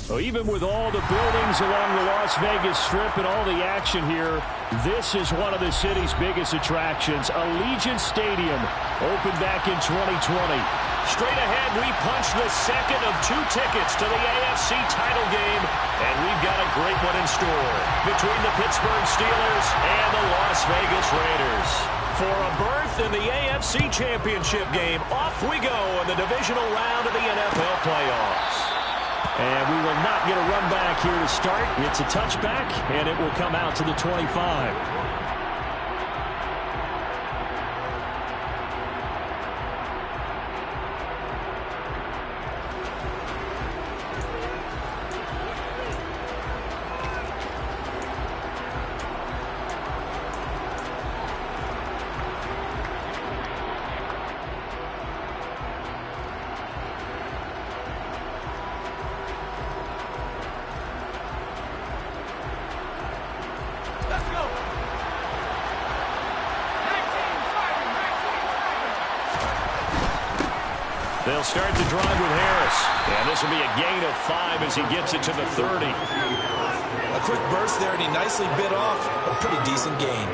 Well, even with all the buildings along the Las Vegas Strip and all the action here, this is one of the city's biggest attractions. Allegiant Stadium opened back in 2020. Straight ahead, we punch the second of 2 tickets to the AFC title game, and we've got a great one in store between the Pittsburgh Steelers and the Las Vegas Raiders. For a berth in the AFC Championship game, off we go in the divisional round of the NFL playoffs. And we will not get a run back here to start. It's a touchback, and it will come out to the 25. They'll start the drive with Harris. And this will be a gain of 5 as he gets it to the 30. A quick burst there, and he nicely bit off a pretty decent gain.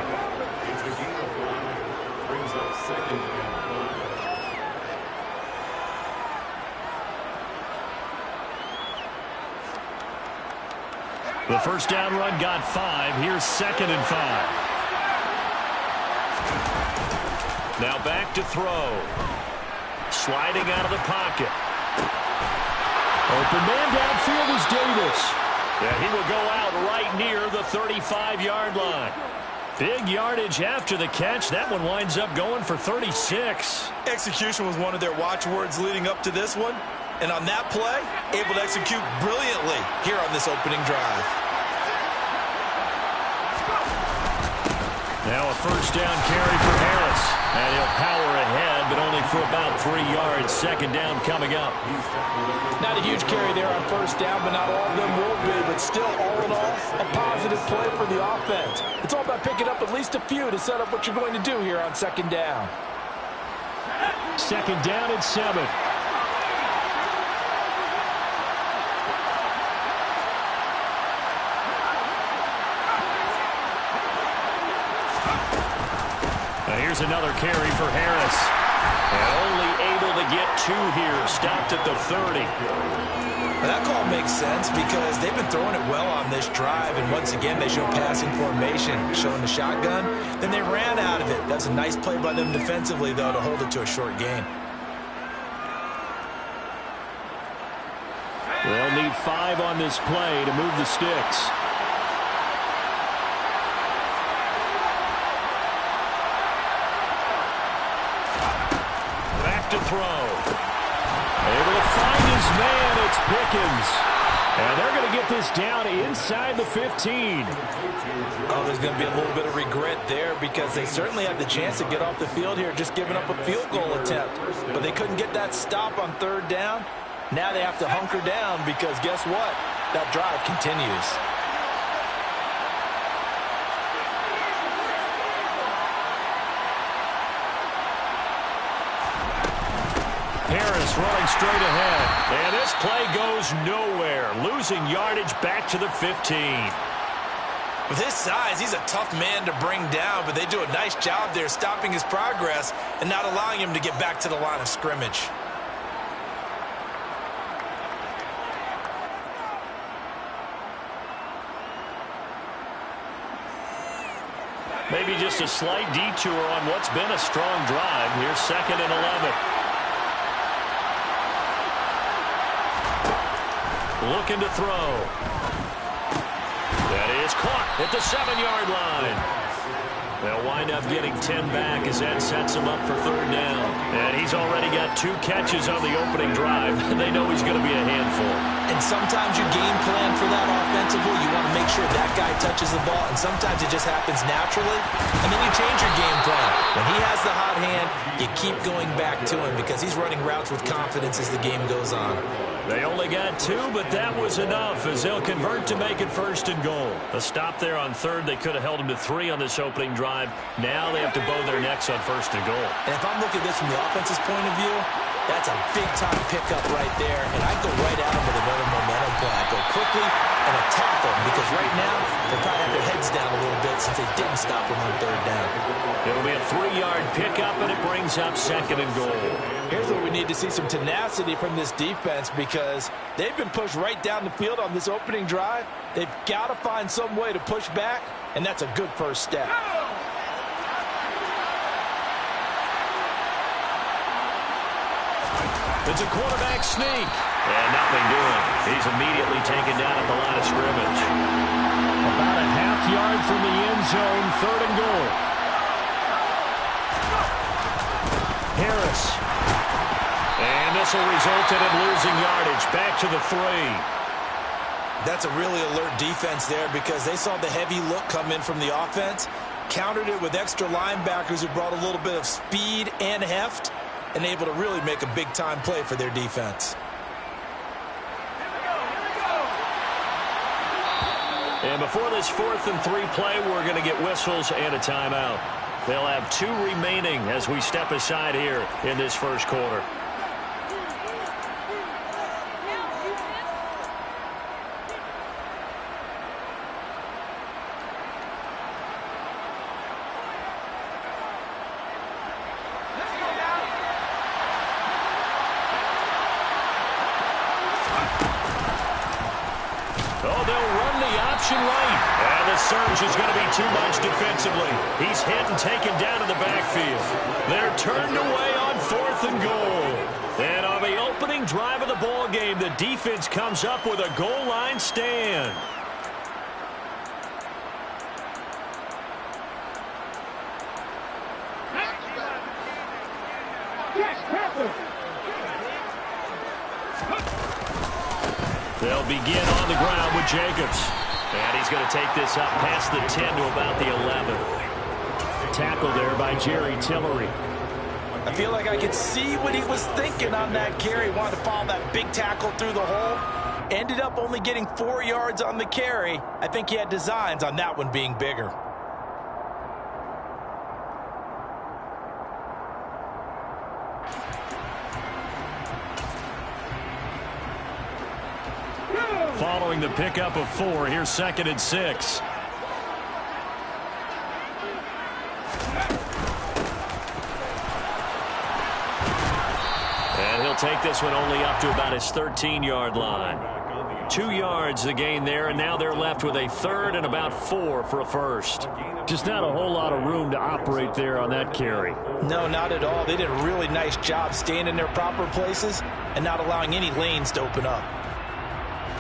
The first down run got 5. Here's 2nd and 5. Now back to throw. Sliding out of the pocket. Open man downfield is Davis. Yeah, he will go out right near the 35-yard line. Big yardage after the catch. That one winds up going for 36. Execution was one of their watchwords leading up to this one. And on that play, able to execute brilliantly here on this opening drive. Now a first down carry for Harris. And he'll power ahead, but only for about 3 yards. 2nd down coming up. Not a huge carry there on first down, but not all of them will be. But still, all in all, a positive play for the offense. It's all about picking up at least a few to set up what you're going to do here on 2nd down. 2nd down and 7. Here's another carry for Harris. And only able to get 2 here. Stopped at the 30. Well, that call makes sense because they've been throwing it well on this drive. And once again, they show passing formation, showing the shotgun. Then they ran out of it. That's a nice play by them defensively, though, to hold it to a short gain. They'll need 5 on this play to move the sticks. To throw. Able to find his man. It's Pickens. And they're going to get this down inside the 15. Oh, there's going to be a little bit of regret there because they certainly had the chance to get off the field here, just giving up a field goal attempt. But they couldn't get that stop on 3rd down. Now they have to hunker down because guess what? That drive continues. Harris running straight ahead. And this play goes nowhere. Losing yardage back to the 15. With his size, he's a tough man to bring down, but they do a nice job there stopping his progress and not allowing him to get back to the line of scrimmage. Maybe just a slight detour on what's been a strong drive. Here's 2nd and 11. Looking to throw. That is caught at the 7-yard line. They'll wind up getting 10 back as that sets him up for 3rd down. And he's already got 2 catches on the opening drive. They know he's going to be a handful. And sometimes you game plan for that offensively. You want to make sure that guy touches the ball. And sometimes it just happens naturally. And then you change your game plan. When he has the hot hand, you keep going back to him because he's running routes with confidence as the game goes on. They only got 2, but that was enough as they'll convert to make it 1st and goal. A stop there on 3rd. They could have held him to 3 on this opening drive. Now they have to bow their necks on 1st and goal. And if I'm looking at this from the offense's point of view, That's a big-time pickup right there, and I'd go right at him with another momentum play. I'd go quickly and attack them, because right now they probably have their heads down a little bit since they didn't stop him on third down. It'll be a 3-yard pickup, and it brings up 2nd and goal. Here's where we need to see some tenacity from this defense, because they've been pushed right down the field on this opening drive. They've got to find some way to push back, and that's a good first step. It's a quarterback sneak. And nothing doing. He's immediately taken down at the line of scrimmage. About a half yard from the end zone, 3rd and goal. Harris. And this will result in him losing yardage. Back to the 3. That's a really alert defense there, because they saw the heavy look come in from the offense, countered it with extra linebackers who brought a little bit of speed and heft, and able to really make a big-time play for their defense. And before this 4th and 3 play, we're going to get whistles and a timeout. They'll have 2 remaining as we step aside here in this first quarter. Oh, they'll run the option right. And the surge is going to be too much defensively. He's hit and taken down in the backfield. They're turned away on 4th and goal. And on the opening drive of the ball game, the defense comes up with a goal line stand. They'll begin on the ground with Jacobs. And he's going to take this up past the 10 to about the 11. Tackle there by Jerry Tillery. I feel like I could see what he was thinking on that carry. Wanted to follow that big tackle through the hole. Ended up only getting 4 yards on the carry. I think he had designs on that one being bigger. Following the pickup of 4, here's 2nd and 6. And he'll take this one only up to about his 13-yard line. 2 yards the gain there, and now they're left with a 3rd and about 4 for a first. Just not a whole lot of room to operate there on that carry. No, not at all. They did a really nice job staying in their proper places and not allowing any lanes to open up.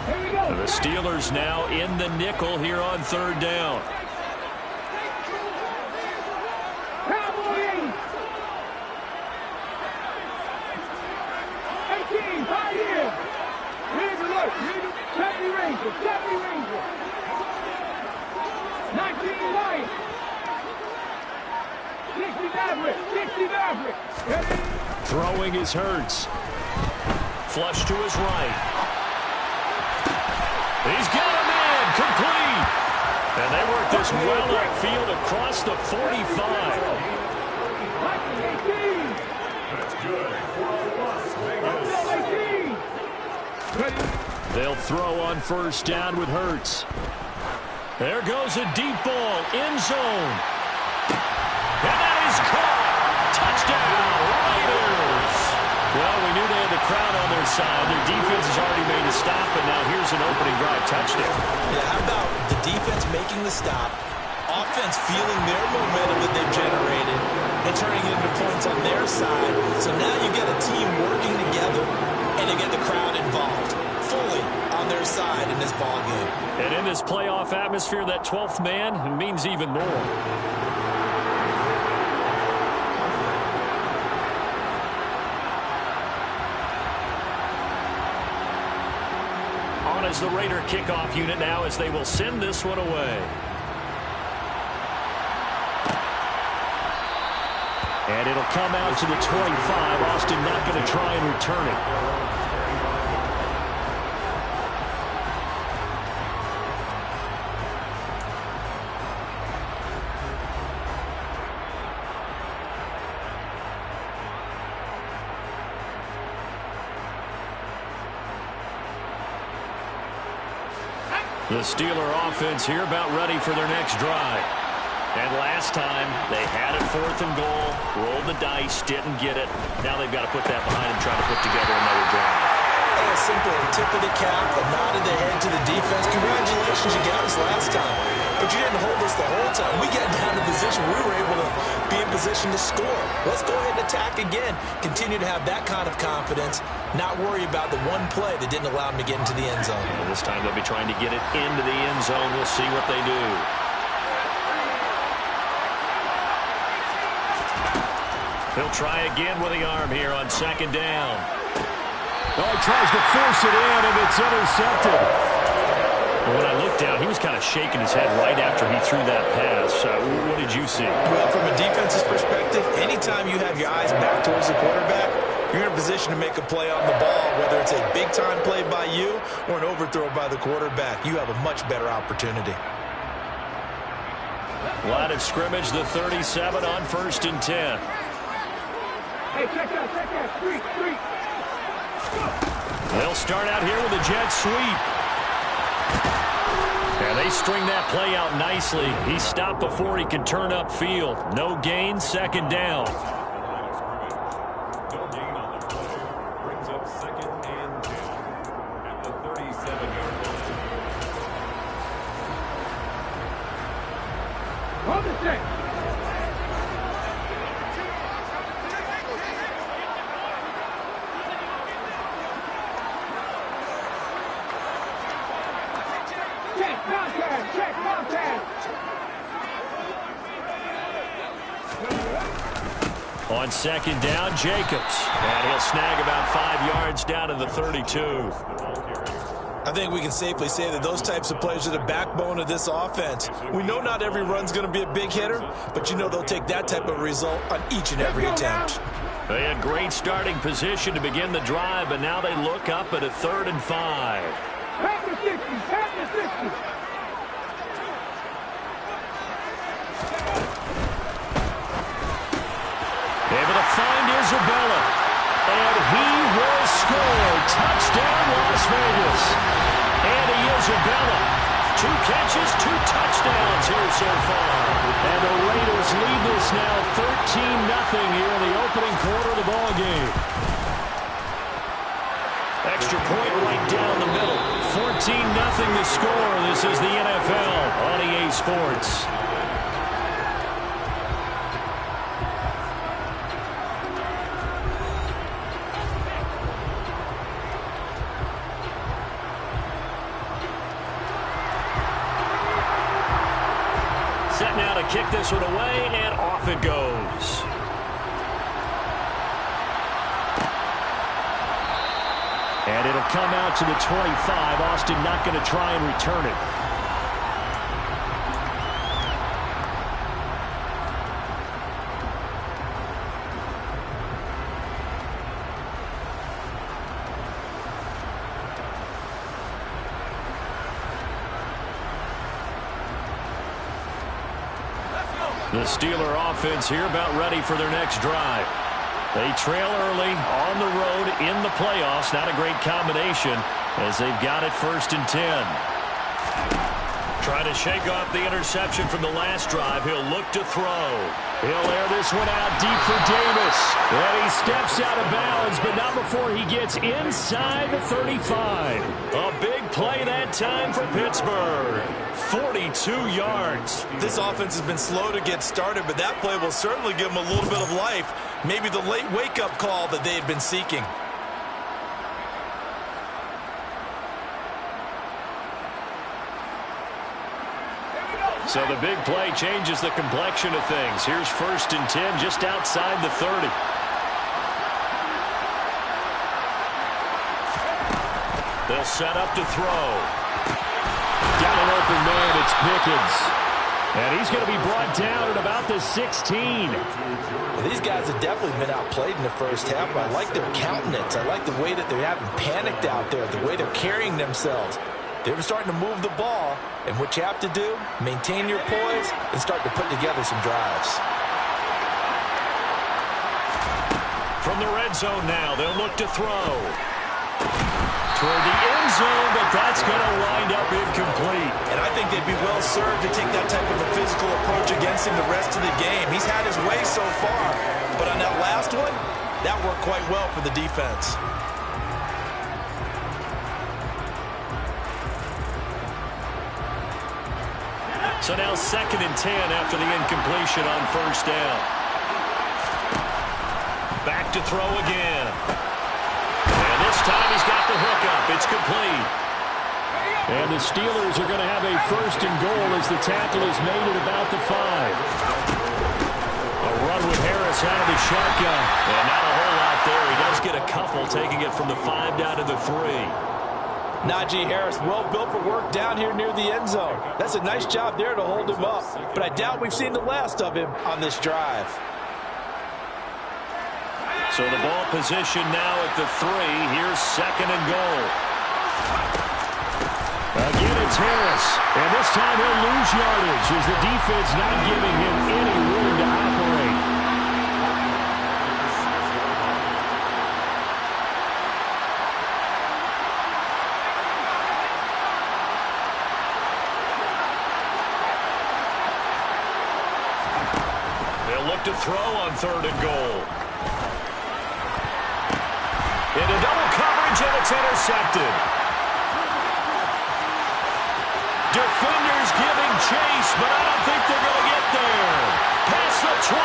The Steelers now in the nickel here on 3rd down. Throwing is Hurts. Flush to his right. He's got a man complete. And they work this well upfield across the 45. They'll throw on 1st down with Hurts. There goes a deep ball, end zone. And that is caught. Touchdown, Raiders. Well, we knew they had the crowd on their side. Their defense has already made a stop, and now here's an opening drive touchdown. Yeah, how about the defense making the stop, offense feeling their momentum that they've generated, and turning it into points on their side. So now you get a team working together, and you get the crowd involved fully on their side in this ball game. And in this playoff atmosphere, that 12th man means even more. As the Raider kickoff unit now, as they will send this one away. And it'll come out to the 25. Austin not going to try and return it. The Steeler offense here about ready for their next drive. And last time, they had it 4th and goal, rolled the dice, didn't get it. Now they've got to put that behind them, try to put together another drive. A simple tip of the cap, a nod of the head to the defense. Congratulations, you got us last time. But you didn't hold us the whole time. We got down to position. We were able to be in position to score. Let's go ahead and attack again. Continue to have that kind of confidence. Not worry about the one play that didn't allow them to get into the end zone. And this time they'll be trying to get it into the end zone. We'll see what they do. He'll try again with the arm here on 2nd down. Oh, he tries to force it in, and it's intercepted. Well, when I looked down, he was kind of shaking his head right after he threw that pass. What did you see? Well, from a defense's perspective, anytime you have your eyes back towards the quarterback, you're in a position to make a play on the ball, whether it's a big-time play by you or an overthrow by the quarterback. You have a much better opportunity. Line of scrimmage, the 37 on 1st and 10. Hey, check that, 3. They'll start out here with a jet sweep. And they string that play out nicely. He stopped before he could turn upfield. No gain, 2nd down. No gain on the play. Brings up 2nd and 10 at the 37-yard line. Hold the stick. Check, contact. On 2nd down, Jacobs. And he'll snag about 5 yards down to the 32. I think we can safely say that those types of plays are the backbone of this offense. We know not every run's going to be a big hitter, but you know they'll take that type of result on each and every attempt. They had great starting position to begin the drive, but now they look up at a 3rd and 5. Back to 60, back to 60. Able to find Isabella. And he will score. Touchdown, Las Vegas. Andy Isabella. 2 catches, 2 touchdowns here so far. And the Raiders lead this now 13-0 here in the opening quarter of the ball game. Extra point right down the middle. 14-0 the score. This is the NFL on EA Sports. Set now to kick this one away, and off it goes. And it'll come out to the 25. Austin not going to try and return it. The Steeler offense here about ready for their next drive. They trail early on the road in the playoffs. Not a great combination as they've got it 1st and 10. Trying to shake off the interception from the last drive. He'll look to throw. He'll air this one out deep for Davis. And he steps out of bounds, but not before he gets inside the 35. A big play that time for Pittsburgh. 42 yards. This offense has been slow to get started, but that play will certainly give them a little bit of life. Maybe the late wake-up call that they had been seeking. So the big play changes the complexion of things. Here's 1st and 10 just outside the 30. They'll set up to throw. Got an open man. It's Pickens. And he's going to be brought down at about the 16. Well, these guys have definitely been outplayed in the first half. I like their countenance. I like the way that they haven't panicked out there, the way they're carrying themselves. They're starting to move the ball, and what you have to do, maintain your poise and start to put together some drives. From the red zone now, they'll look to throw. toward the end zone, but that's going to wind up incomplete. And I think they'd be well served to take that type of a physical approach against him the rest of the game. He's had his way so far, but on that last one, that worked quite well for the defense. So now 2nd and 10 after the incompletion on first down. Back to throw again. And this time he's got the hookup. It's complete. And the Steelers are going to have a 1st and goal as the tackle is made at about the 5. A run with Harris out of the shotgun. And not a whole lot there. He does get a couple, taking it from the 5 down to the 3. Najee Harris, well built for work down here near the end zone. That's a nice job there to hold him up. But I doubt we've seen the last of him on this drive. So the ball position now at the 3. Here's 2nd and goal. Again, it's Harris. And this time he'll lose yardage as the defense not giving him any room to operate. To throw on 3rd and goal. Into double coverage, and it's intercepted. Defenders giving chase, but I don't think they're going to get there. Past the 20.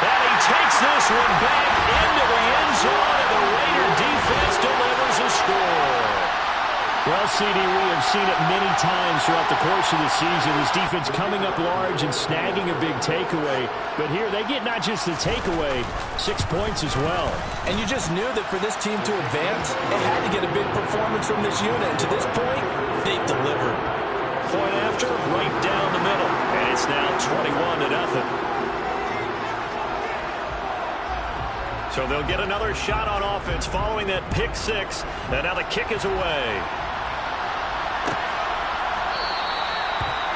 And he takes this one back into the end zone, and the Raider defense delivers a score. Well, CD, we have seen it many times throughout the course of the season. This defense coming up large and snagging a big takeaway. But here they get not just the takeaway, 6 points as well. And you just knew that for this team to advance, it had to get a big performance from this unit. And to this point, they've delivered. Point after, right down the middle. And it's now 21-0. So they'll get another shot on offense following that pick 6. And now the kick is away.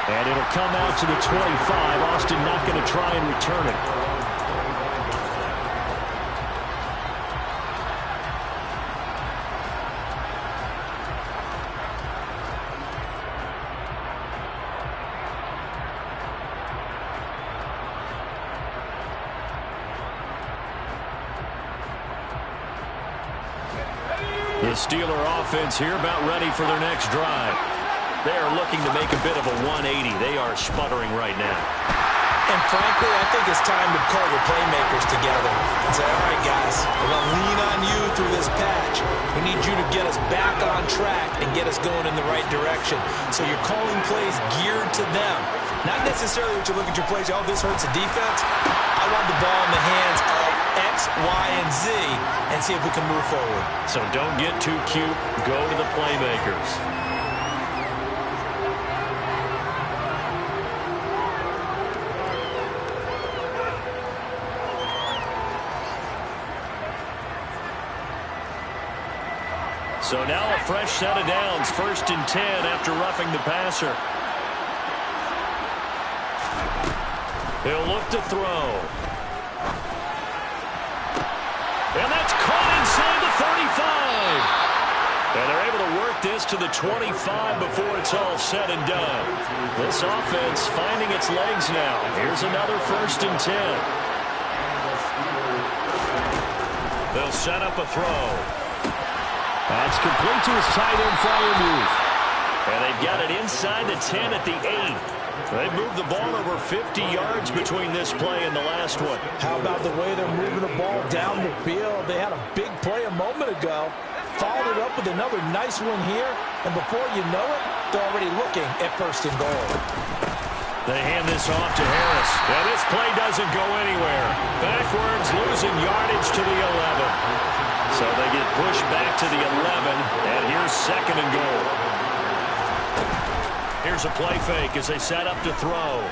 And it'll come out to the 25. Austin not going to try and return it. The Steeler offense here about ready for their next drive. They are looking to make a bit of a 180. They are sputtering right now. And frankly, I think it's time to call the playmakers together and say, all right, guys, we're going to lean on you through this patch. We need you to get us back on track and get us going in the right direction. So you're calling plays geared to them. Not necessarily what you look at your plays, oh, this hurts the defense. I want the ball in the hands of X, Y, and Z and see if we can move forward. So don't get too cute. Go to the playmakers. So now a fresh set of downs. 1st and 10 after roughing the passer. He'll look to throw. And that's caught inside the 35. And they're able to work this to the 25 before it's all said and done. This offense finding its legs now. Here's another 1st and 10. They'll set up a throw. That's complete to his tight end flyer move. And they've got it inside the 10 at the 8. They've moved the ball over 50 yards between this play and the last one. How about the way they're moving the ball down the field? They had a big play a moment ago. Followed it up with another nice one here. And before you know it, they're already looking at 1st and goal. They hand this off to Harris. And this play doesn't go anywhere. Backwards, losing yardage to the 11. So they get pushed back to the 11, and here's 2nd and goal. Here's a play fake as they set up to throw.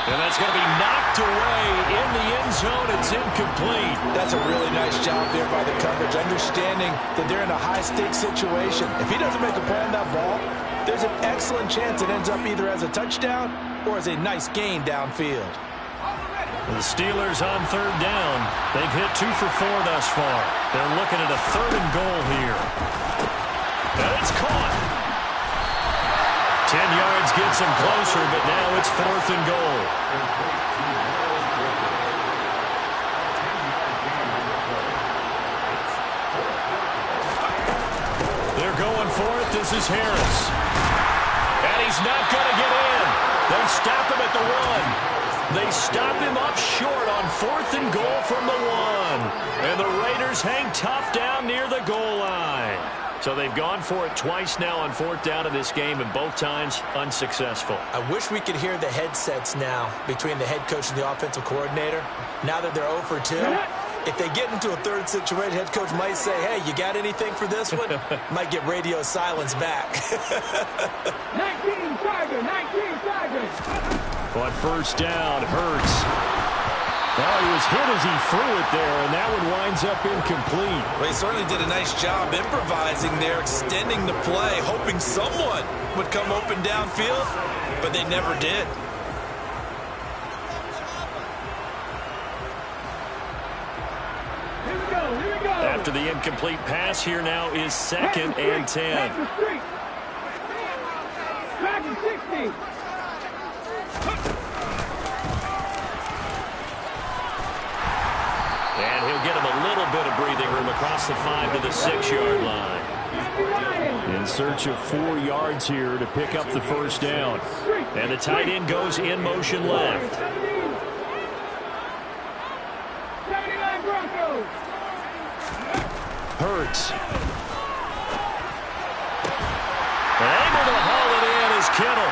And that's going to be knocked away in the end zone. It's incomplete. That's a really nice job there by the coverage, understanding that they're in a high-stakes situation. If he doesn't make a play on that ball, there's an excellent chance it ends up either as a touchdown or as a nice gain downfield. The Steelers on third down. They've hit 2 for 4 thus far. They're looking at a 3rd and goal here. And it's caught. 10 yards gets them closer, but now it's 4th and goal. They're going for it. This is Harris. And he's not going to get in. They stop him at the 1. They stop him up short on 4th and goal from the 1. And the Raiders hang tough down near the goal line. So they've gone for it twice now on 4th down in this game, and both times unsuccessful. I wish we could hear the headsets now between the head coach and the offensive coordinator. Now that they're 0 for 2, if they get into a 3rd situation, head coach might say, hey, you got anything for this one? Might get radio silence back. 19 Tigers. On 1st down, Hurts. Well, he was hit as he threw it there, and that one winds up incomplete. Well, he certainly did a nice job improvising there, extending the play, hoping someone would come open downfield, but they never did. Here we go. After the incomplete pass, here now is 2nd and 10. Dragon 60. And he'll get him a little bit of breathing room across the 5 to the 6-yard line. In search of 4 yards here to pick up the 1st down. And the tight end goes in motion left. 79 Broncos. Hurts. Able to haul it in is Kittle.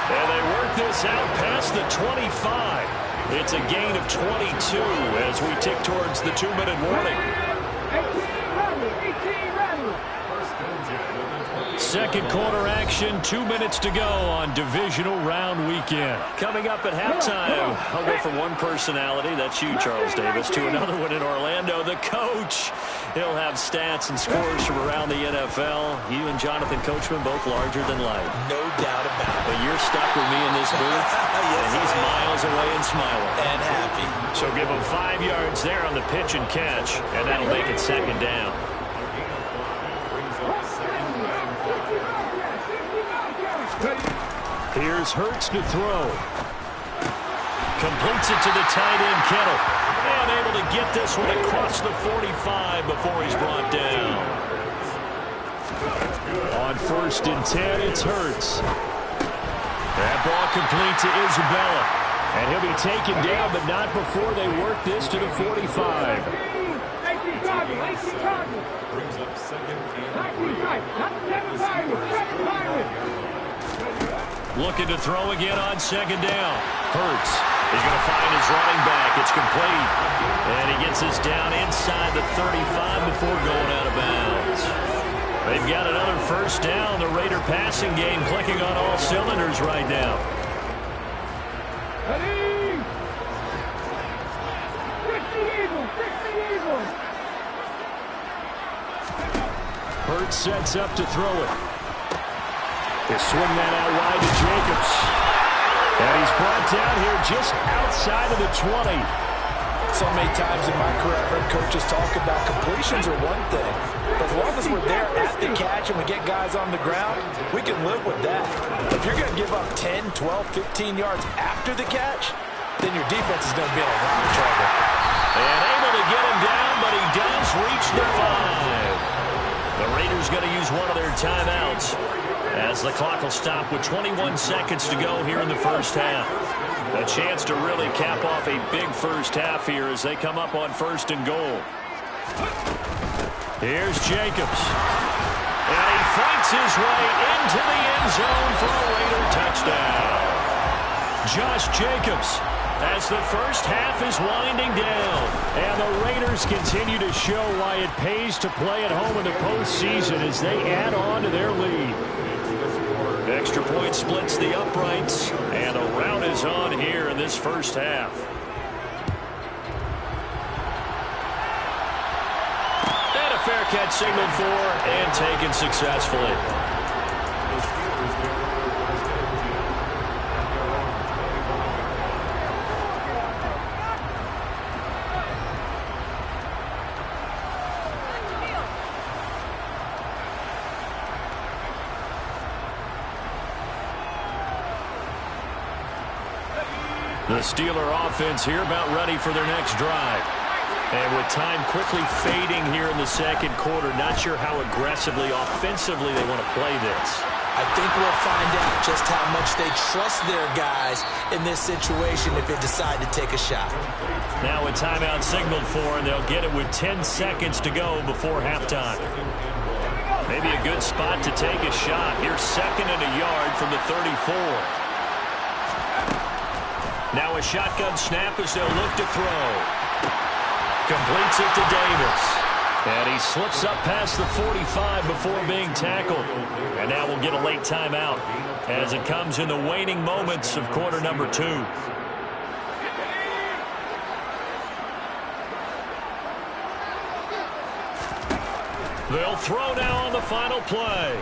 And they work this out past the 25. It's a gain of 22 as we tick towards the 2-minute warning. 18 rattle. Second quarter action, 2 minutes to go on divisional round weekend. Coming up at halftime, I'll go from one personality, that's you, Charles Davis, to another one in Orlando, the coach. He'll have stats and scores from around the NFL. You and Jonathan Coachman both larger than life. No doubt about it. But you're stuck with me in this booth, and he's miles away and smiling. And happy. So give him 5 yards there on the pitch and catch, and that'll make it 2nd down. Here's Hurts to throw. Completes it to the tight end, Kittle. And able to get this one across the 45 before he's brought down. On 1st and 10, it's Hurts. That ball complete to Isabella. And he'll be taken down, but not before they work this to the 45. Brings up 2nd and 10. Looking to throw again on 2nd down. Hurts is going to find his running back. It's complete. And he gets this down inside the 35 before going out of bounds. They've got another 1st down. The Raider passing game clicking on all cylinders right now. Hurts sets up to throw it. They swing that out wide to Jacobs. And he's brought down here just outside of the 20. So many times in my career, I've heard coaches talk about completions are one thing. But as long as we're there at the catch and we get guys on the ground, we can live with that. If you're going to give up 10, 12, 15 yards after the catch, then your defense is going to be in a lot of trouble. And able to get him down, but he does reach the 5. The Raiders going to use one of their timeouts as the clock will stop with 21 seconds to go here in the 1st half. A chance to really cap off a big 1st half here as they come up on 1st and goal. Here's Jacobs. And he fights his way into the end zone for a Raider touchdown. Josh Jacobs as the 1st half is winding down. And the Raiders continue to show why it pays to play at home in the postseason as they add on to their lead. Extra point splits the uprights, and a rout is on here in this 1st half. And a fair catch signaled for and taken successfully. The Steeler offense here about ready for their next drive. And with time quickly fading here in the second quarter, not sure how aggressively, offensively they want to play this. I think we'll find out just how much they trust their guys in this situation if they decide to take a shot. Now a timeout signaled for, and they'll get it with 10 seconds to go before halftime. Maybe a good spot to take a shot. Here's 2nd and a yard from the 34. Now a shotgun snap as they'll look to throw. Completes it to Davis. And he slips up past the 45 before being tackled. And now we'll get a late timeout as it comes in the waning moments of quarter number 2. They'll throw now on the final play.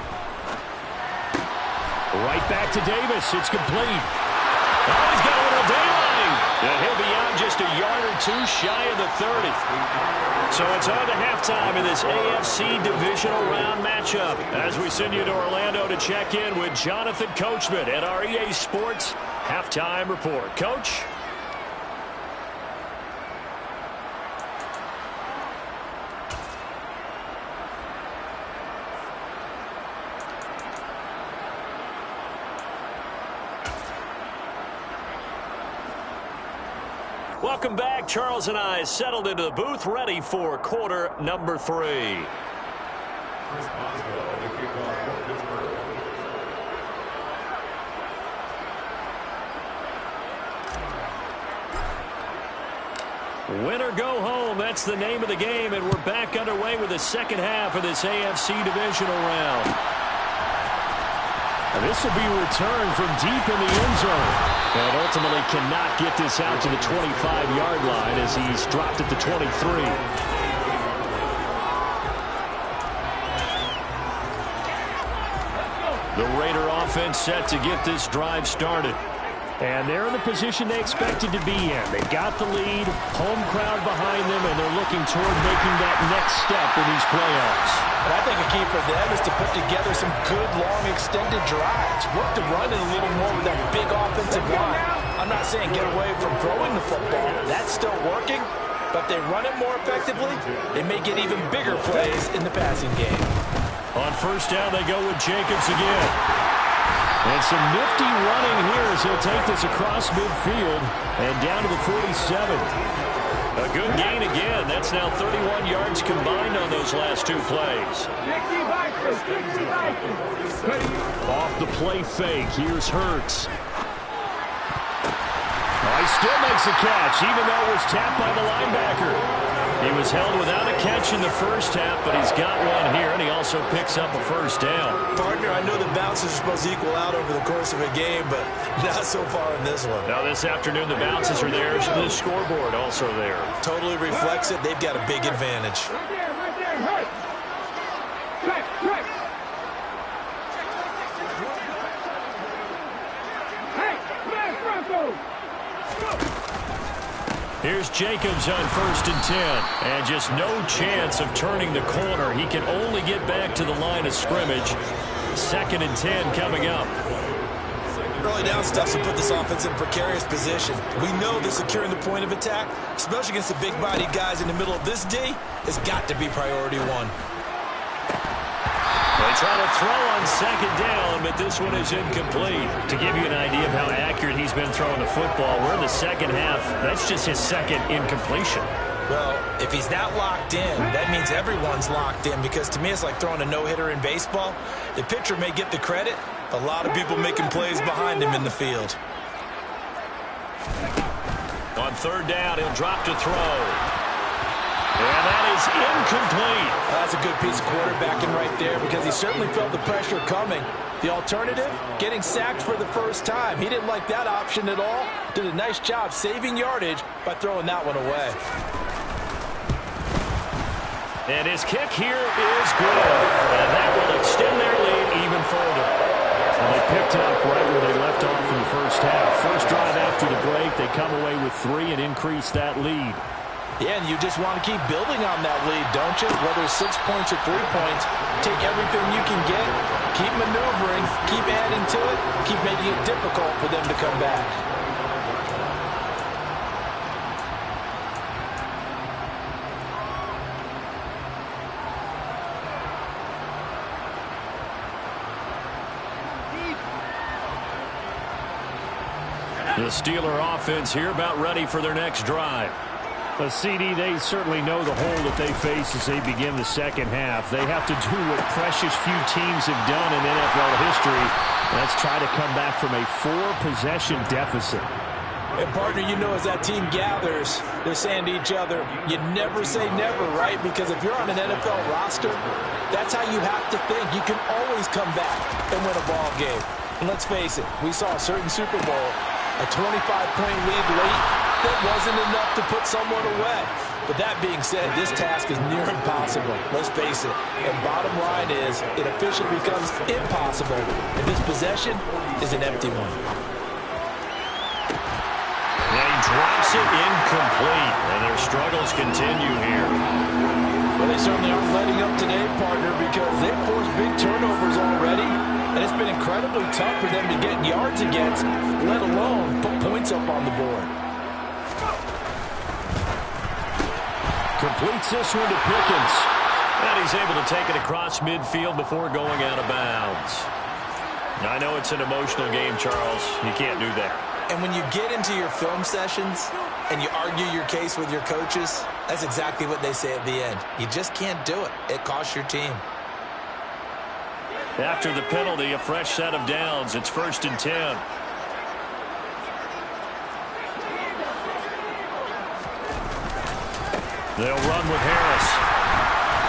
Right back to Davis. It's complete. Oh, he's got a little daylight. And he'll be out just a yard or 2 shy of the 30. So it's on to halftime in this AFC divisional round matchup as we send you to Orlando to check in with Jonathan Coachman at our EA Sports Halftime Report. Coach? Welcome back. Charles and I settled into the booth, ready for quarter number 3. Chris Boswell, the kickoff for Pittsburgh. Win or go home, that's the name of the game, and we're back underway with the second half of this AFC divisional round. And this will be returned from deep in the end zone. And ultimately cannot get this out to the 25-yard line as he's dropped at the 23. The Raider offense set to get this drive started. And they're in the position they expected to be in. They got the lead, home crowd behind them, and they're looking toward making that next step in these playoffs. And I think a key for them is to put together some good, long, extended drives. Work the run in a little more with that big offensive line. I'm not saying get away from throwing the football. That's still working. But if they run it more effectively, they may get even bigger plays in the passing game. On first down, they go with Jacobs again. And some nifty running here as he'll take this across midfield and down to the 47. A good gain again. That's now 31 yards combined on those last 2 plays. Off the play fake. Here's Hurts. He still makes a catch, even though it was tapped by the linebacker. He was held without a catch in the first half, but he's got one here, and he also picks up a first down. Partner, I know the bounces are supposed to equal out over the course of a game, but not so far in this one. Now this afternoon, the bounces are there. The scoreboard also there. Totally reflects it. They've got a big advantage. Right there, hurt. Track. Hey, smash Broncos. Here's Jacobs on 1st and 10. And just no chance of turning the corner. He can only get back to the line of scrimmage. 2nd and 10 coming up. Early down stuff to put this offense in a precarious position. We know that securing the point of attack, especially against the big-bodied guys in the middle of this D, has got to be priority 1. They try to throw on 2nd down, but this one is incomplete. To give you an idea of how accurate he's been throwing the football, we're in the second half. That's just his 2nd incompletion. Well, if he's not locked in, that means everyone's locked in, because to me it's like throwing a no-hitter in baseball. The pitcher may get the credit, a lot of people making plays behind him in the field. On 3rd down, he'll drop to throw. And that is incomplete. That's a good piece of quarterbacking right there, because he certainly felt the pressure coming. The alternative, getting sacked for the first time. He didn't like that option at all. Did a nice job saving yardage by throwing that one away. And his kick here is good. And that will extend their lead even further. And they picked up right where they left off in the first half. First drive after the break, they come away with 3 and increase that lead. Yeah, and you just want to keep building on that lead, don't you? Whether it's 6 points or 3 points, take everything you can get, keep maneuvering, keep adding to it, keep making it difficult for them to come back. The Steeler offense here about ready for their next drive. A CD, they certainly know the hole that they face as they begin the second half. They have to do what precious few teams have done in NFL history. Let's try to come back from a 4-possession deficit. And, partner, you know, as that team gathers, they're saying to each other, you never say never, right? Because if you're on an NFL roster, that's how you have to think. You can always come back and win a ball game. And let's face it, we saw a certain Super Bowl, a 25-point lead late, that wasn't enough to put someone away. But that being said, this task is near impossible. Let's face it. And bottom line is, it officially becomes impossible if this possession is an empty one. And he drops it incomplete. And their struggles continue here. Well, they certainly aren't letting up today, partner, because they've forced big turnovers already. And it's been incredibly tough for them to get yards against, let alone put points up on the board. Completes this one to Pickens. And he's able to take it across midfield before going out of bounds. Now, I know it's an emotional game, Charles. You can't do that. And when you get into your film sessions and you argue your case with your coaches, that's exactly what they say at the end. You just can't do it. It costs your team. After the penalty, a fresh set of downs. It's 1st and 10. They'll run with Harris.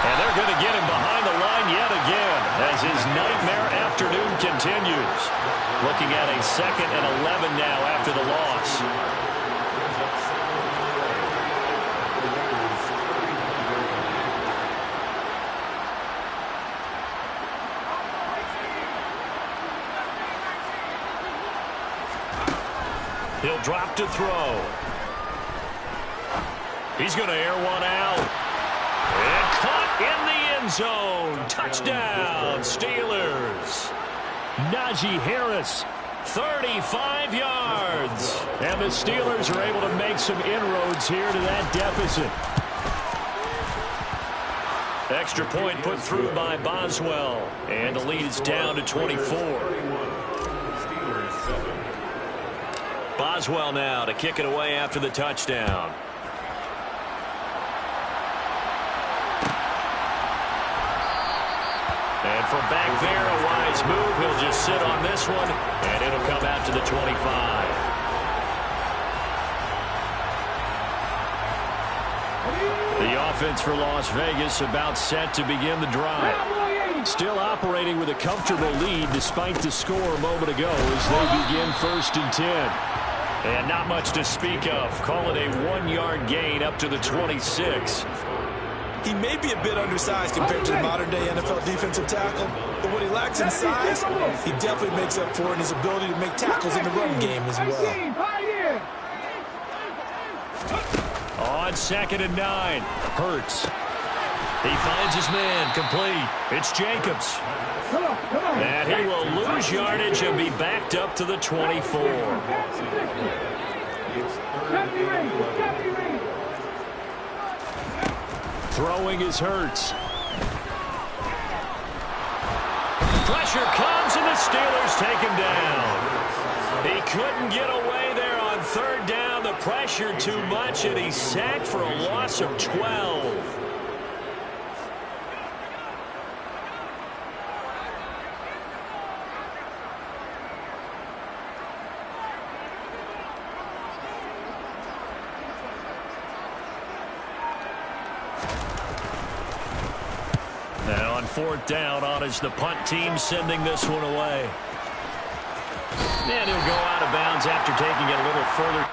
And they're going to get him behind the line yet again as his nightmare afternoon continues. Looking at a 2nd and 11 now after the loss. He'll drop to throw. He's going to air one out. And caught in the end zone. Touchdown, Steelers. Najee Harris, 35 yards. and the Steelers are able to make some inroads here to that deficit. Extra point put through by Boswell, and the lead is down to 24. Boswell now to kick it away after the touchdown. And from back there, a wise move. He'll just sit on this one, and it'll come out to the 25. The offense for Las Vegas about set to begin the drive. Still operating with a comfortable lead despite the score a moment ago as they begin 1st and 10. And not much to speak of. Call it a 1-yard gain up to the 26. He may be a bit undersized compared to the modern-day NFL defensive tackle, but what he lacks in size, he definitely makes up for in his ability to make tackles in the run game as well. On 2nd and 9, Hurts. He finds his man, complete. It's Jacobs. And he will lose yardage and be backed up to the 24. Throwing is Hurts. Pressure comes, and the Steelers take him down. He couldn't get away there on 3rd down. The pressure too much, and he's sacked for a loss of 12. Now on 4th down, on is the punt team sending this one away. And he'll go out of bounds after taking it a little further.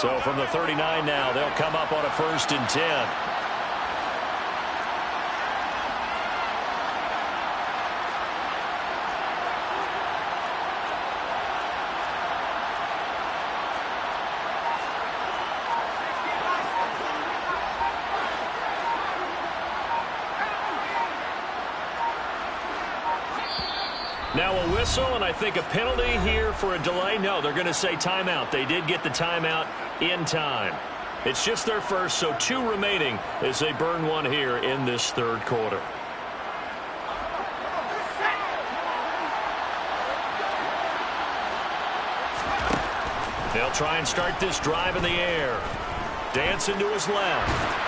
So from the 39 now, they'll come up on a 1st and 10. Now a whistle, and I think a penalty here for a delay. No, they're going to say timeout. They did get the timeout in time. It's just their first, so 2 remaining as they burn one here in this 3rd quarter. They'll try and start this drive in the air. Dancing to his left.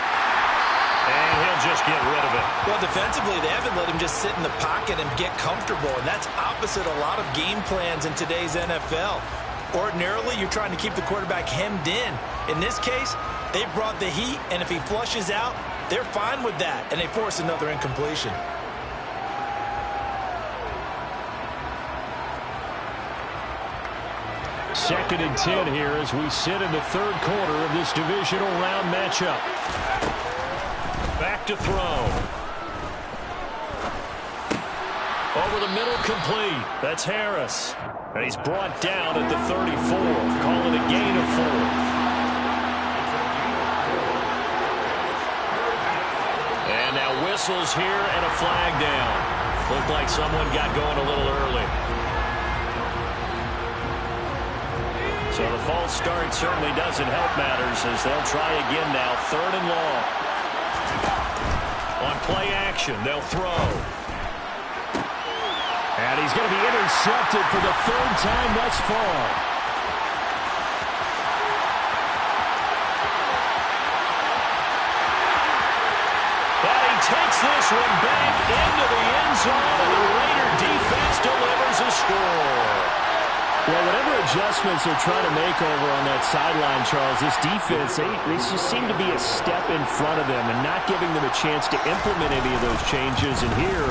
And he'll just get rid of it. Well, defensively, they haven't let him just sit in the pocket and get comfortable, and that's opposite a lot of game plans in today's NFL. Ordinarily, you're trying to keep the quarterback hemmed in. In this case, they brought the heat, and if he flushes out, they're fine with that, and they force another incompletion. Second and 10 here as we sit in the 3rd quarter of this divisional round matchup. Back to throw. Over the middle, complete. That's Harris. And he's brought down at the 34. Call it a gain of 4. And now whistles here and a flag down. Looked like someone got going a little early. So the false start certainly doesn't help matters as they'll try again now. 3rd and long. On play action, they'll throw. And he's going to be intercepted for the 3rd time thus far. But he takes this one back into the end zone, and the Raider defense delivers a score. Well, whatever adjustments they're trying to make over on that sideline, Charles, this defense, they just seem to be a step in front of them and not giving them a chance to implement any of those changes. And here,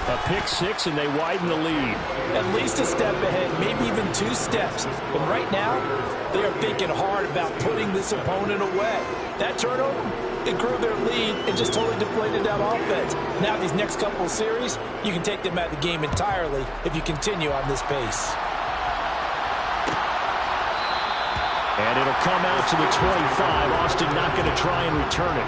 a pick-6, and they widen the lead. At least a step ahead, maybe even 2 steps. But right now, they are thinking hard about putting this opponent away. That turnover, it grew their lead and just totally deflated that offense. Now these next couple of series, you can take them out of the game entirely if you continue on this pace. And it'll come out to the 25. Austin not going to try and return it.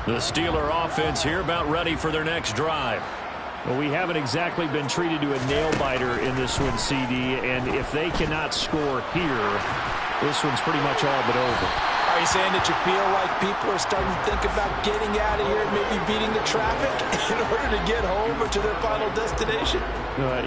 The Steeler offense here about ready for their next drive. Well, we haven't exactly been treated to a nail-biter in this one, CD, and if they cannot score here, this one's pretty much all but over. Are you saying that you feel like people are starting to think about getting out of here and maybe beating the traffic in order to get home or to their final destination?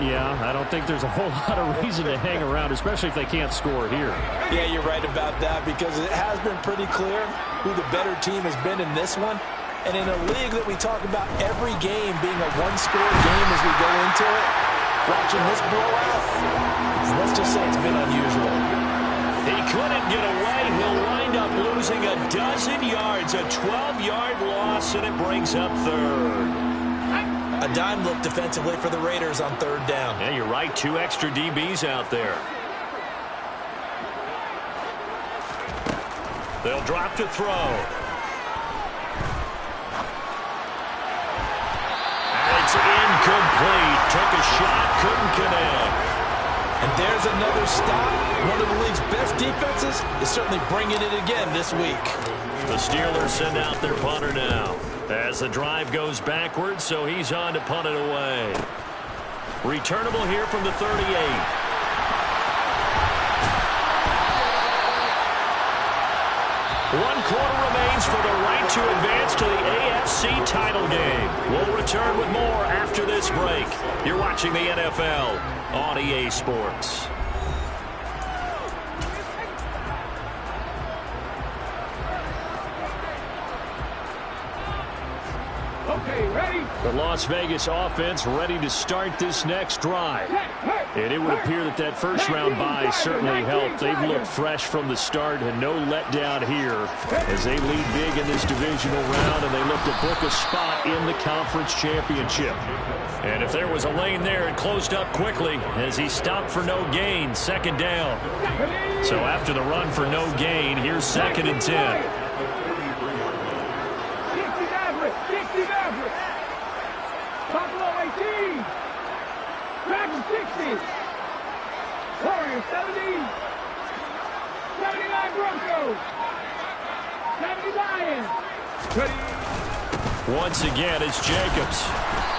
Yeah, I don't think there's a whole lot of reason to hang around, especially if they can't score here. Yeah, you're right about that because it has been pretty clear who the better team has been in this one. And in a league that we talk about every game being a one-score game as we go into it, watching this blowout, let's just say it's been unusual. He couldn't get away. He'll wind up losing a dozen yards, a 12-yard loss, and it brings up 3rd. A dime look defensively for the Raiders on 3rd down. Yeah, you're right. 2 extra DBs out there. They'll drop to throw. It's incomplete. Took a shot, couldn't connect. And there's another stop. One of the league's best defenses is certainly bringing it again this week. The Steelers send out their punter now as the drive goes backwards, so he's on to punt it away. Returnable here from the 38. One quarter remains for the right to advance to the AFC title game. We'll return with more after this break. You're watching the NFL on EA Sports. Okay. Okay, ready? The Las Vegas offense ready to start this next drive. And it would appear that that first round bye certainly helped. They've looked fresh from the start and no letdown here as they lead big in this divisional round and they look to book a spot in the conference championship. And if there was a lane there, it closed up quickly as he stopped for no gain, second down. So after the run for no gain, here's 2nd and 10. 60 average. Buffalo 18. Dragon 60. Warriors 70. 79 Broncos. 70 Lions. Once again, it's Jacobs.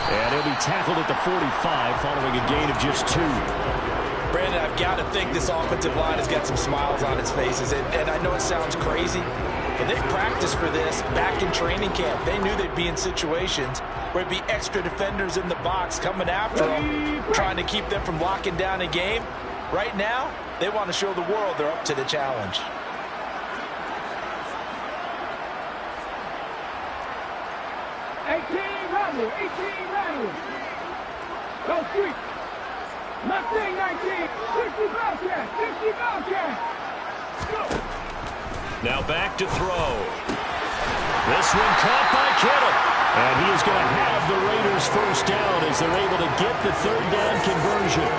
And he'll be tackled at the 45 following a gain of just 2. Brandon, I've got to think this offensive line has got some smiles on its faces. And I know it sounds crazy, but they practiced for this back in training camp. They knew they'd be in situations where it'd be extra defenders in the box coming after them, trying to keep them from locking down a game. Right now, they want to show the world they're up to the challenge. Go sweep. Mustang 19. 60 Bobcat. 60 Bobcat. Go. Now back to throw. This one caught by Kittle. And he is going to have the Raiders first down as they're able to get the third down conversion.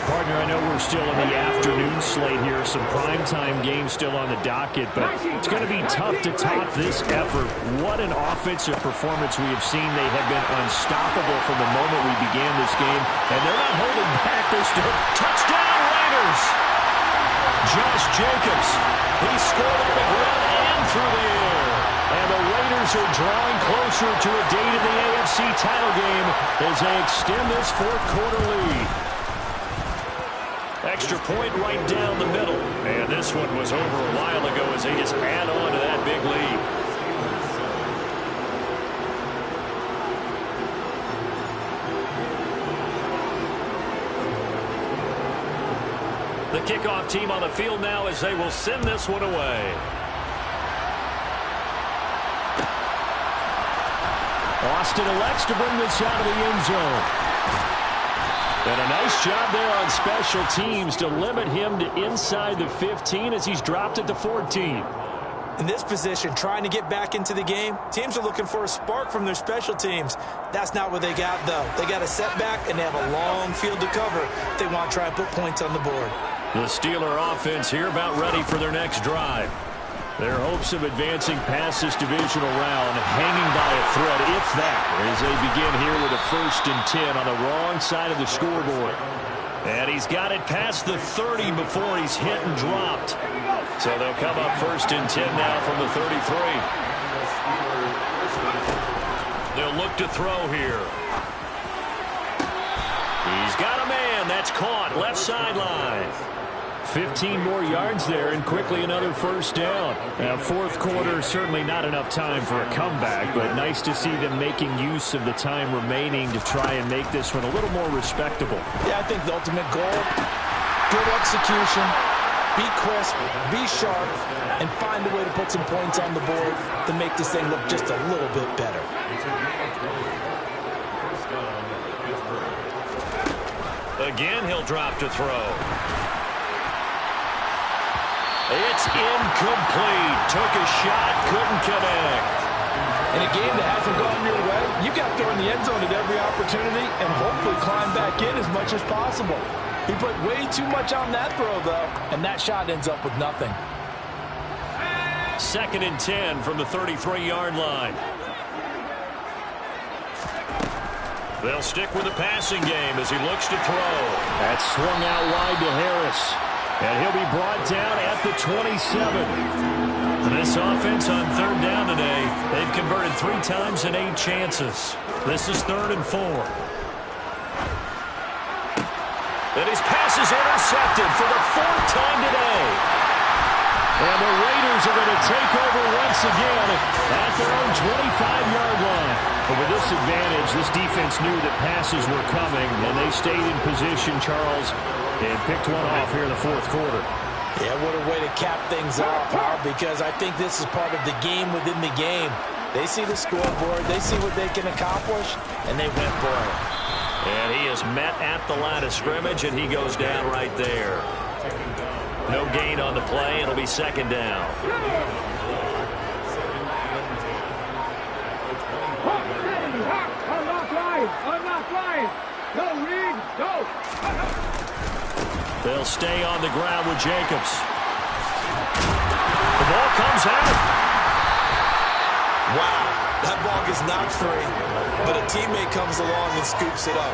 Partner, I know we're still in the afternoon slate here. Some primetime games still on the docket, but it's going to be tough to top this effort. What an offensive performance we have seen. They have been unstoppable from the moment we began this game, and they're not holding back. They're still touchdown Raiders. Josh Jacobs, he scored on the ground and through the air. And the Raiders are drawing closer to a date in the AFC title game as they extend this fourth-quarter lead. Extra point right down the middle. And this one was over a while ago as they just add on to that big lead. The kickoff team on the field now as they will send this one away. Austin elects to bring this out of the end zone. And a nice job there on special teams to limit him to inside the 15 as he's dropped at the 14. In this position, trying to get back into the game, teams are looking for a spark from their special teams. That's not what they got, though. They got a setback, and they have a long field to cover if they want to try and put points on the board. The Steeler offense here about ready for their next drive. Their hopes of advancing past this divisional round hanging by a thread, if that, as they begin here with a 1st and 10 on the wrong side of the scoreboard. And he's got it past the 30 before he's hit and dropped. So they'll come up 1st and 10 now from the 33. They'll look to throw here. He's got a man. That's caught. Left sideline. 15 more yards there and quickly another first down. Now, fourth quarter, certainly not enough time for a comeback, but nice to see them making use of the time remaining to try and make this one a little more respectable. Yeah, I think the ultimate goal, good execution, be crisp, be sharp, and find a way to put some points on the board to make this thing look just a little bit better. Again, he'll drop to throw. It's incomplete. Took a shot, couldn't connect. In a game that hasn't gone your way, you got to throw in the end zone at every opportunity and hopefully climb back in as much as possible. He put way too much on that throw, though, and that shot ends up with nothing. 2nd and 10 from the 33-yard line. They'll stick with the passing game as he looks to throw. That's swung out wide to Harris. And he'll be brought down at the 27. This offense on 3rd down today, they've converted 3 times in 8 chances. This is 3rd and 4. And his pass is intercepted for the 4th time today. And the Raiders are going to take over once again at their own 25-yard line. But with this advantage, this defense knew that passes were coming, and they stayed in position, Charles, and picked one off here in the fourth quarter. Yeah, what a way to cap things off, Howard, because I think this is part of the game within the game. They see the scoreboard, they see what they can accomplish, and they went for it. And he is met at the line of scrimmage, and he goes down right there. No gain on the play. It'll be second down. I'm not flying. Go, Reed, go. They'll stay on the ground with Jacobs. The ball comes out. Wow, that ball gets knocked free, but a teammate comes along and scoops it up.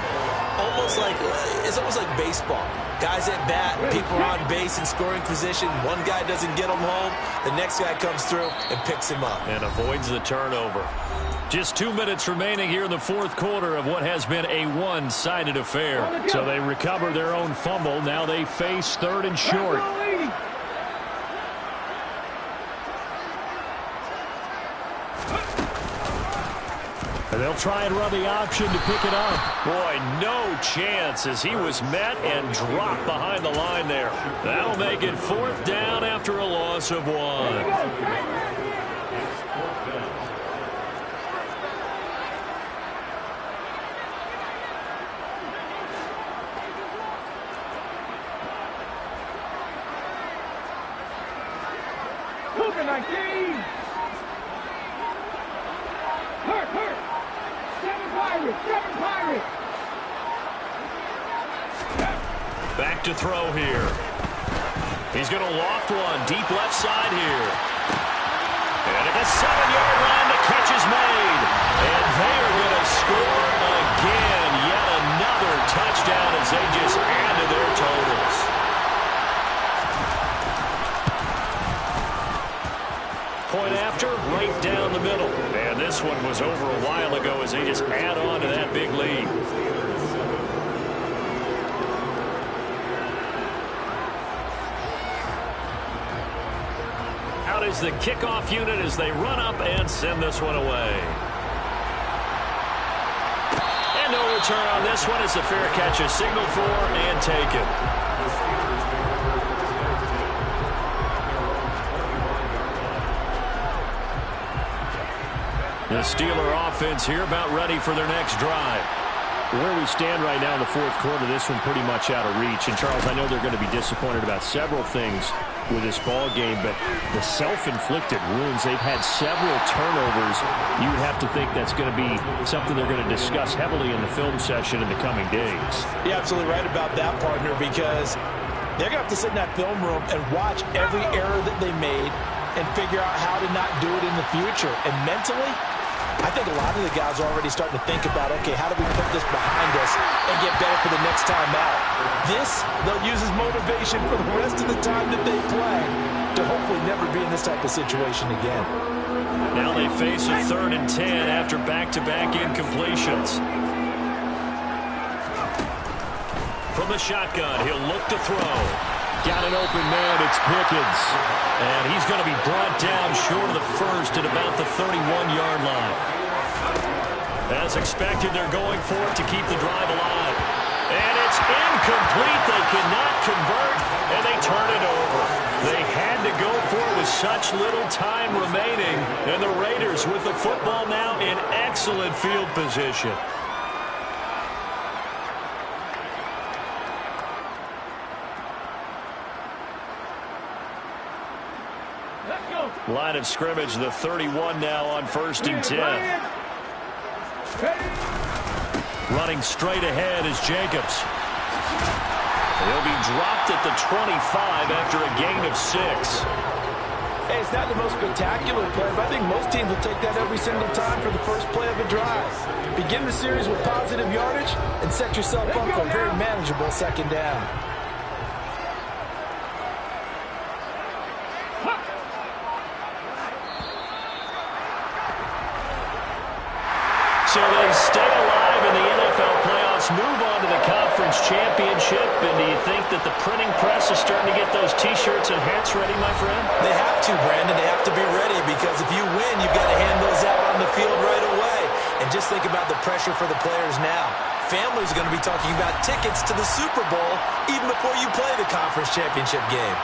It's almost like baseball. Guys at bat, people are on base in scoring position. One guy doesn't get him home. The next guy comes through and picks him up. And avoids the turnover. Just 2 minutes remaining here in the fourth quarter of what has been a one-sided affair. So they recover their own fumble. Now they face third and short. And they'll try and run the option to pick it up. Boy, no chance as he was met and dropped behind the line there. That'll make it fourth down after a loss of 1. Cougar 19. Hurt. 7 Pirates. Back to throw here. He's going to loft one deep left side here. And at the 7-yard line, the catch is made. And they are going to score again. Yet another touchdown as they just add to their totals. Point after, right down the middle. And this one was over a while ago as they just add on to that big lead. Out is the kickoff unit as they run up and send this one away. And no return on this one as the fair catch is signaled for and taken. The Steeler offense here about ready for their next drive. Where we stand right now in the fourth quarter, this one pretty much out of reach. And, Charles, I know they're going to be disappointed about several things with this ball game, but the self-inflicted wounds, they've had several turnovers. You would have to think that's going to be something they're going to discuss heavily in the film session in the coming days. You're absolutely right about that, partner, because they're going to have to sit in that film room and watch every error that they made and figure out how to not do it in the future. And mentally, I think a lot of the guys are already starting to think about, okay, how do we put this behind us and get better for the next time out? This, they'll use as motivation for the rest of the time that they play to hopefully never be in this type of situation again. Now they face a 3rd and 10 after back-to-back incompletions. From the shotgun, he'll look to throw. Got an open man, it's Pickens. And he's going to be brought down short of the first at about the 31-yard line. As expected, they're going for it to keep the drive alive. And it's incomplete. They cannot convert, and they turn it over. They had to go for it with such little time remaining. And the Raiders with the football now in excellent field position. Line of scrimmage, the 31 now on 1st and 10. Running straight ahead is Jacobs. He'll be dropped at the 25 after a gain of 6. Hey, it's not the most spectacular play, but I think most teams will take that every single time for the first play of a drive. Begin the series with positive yardage and set yourself up for a very manageable 2nd down. So they stay alive in the NFL playoffs, move on to the conference championship. And do you think that the printing press is starting to get those T-shirts and hats ready, my friend? They have to, Brandon. They have to be ready because if you win, you've got to hand those out on the field right away. And just think about the pressure for the players now. Families are going to be talking about tickets to the Super Bowl even before you play the conference championship game.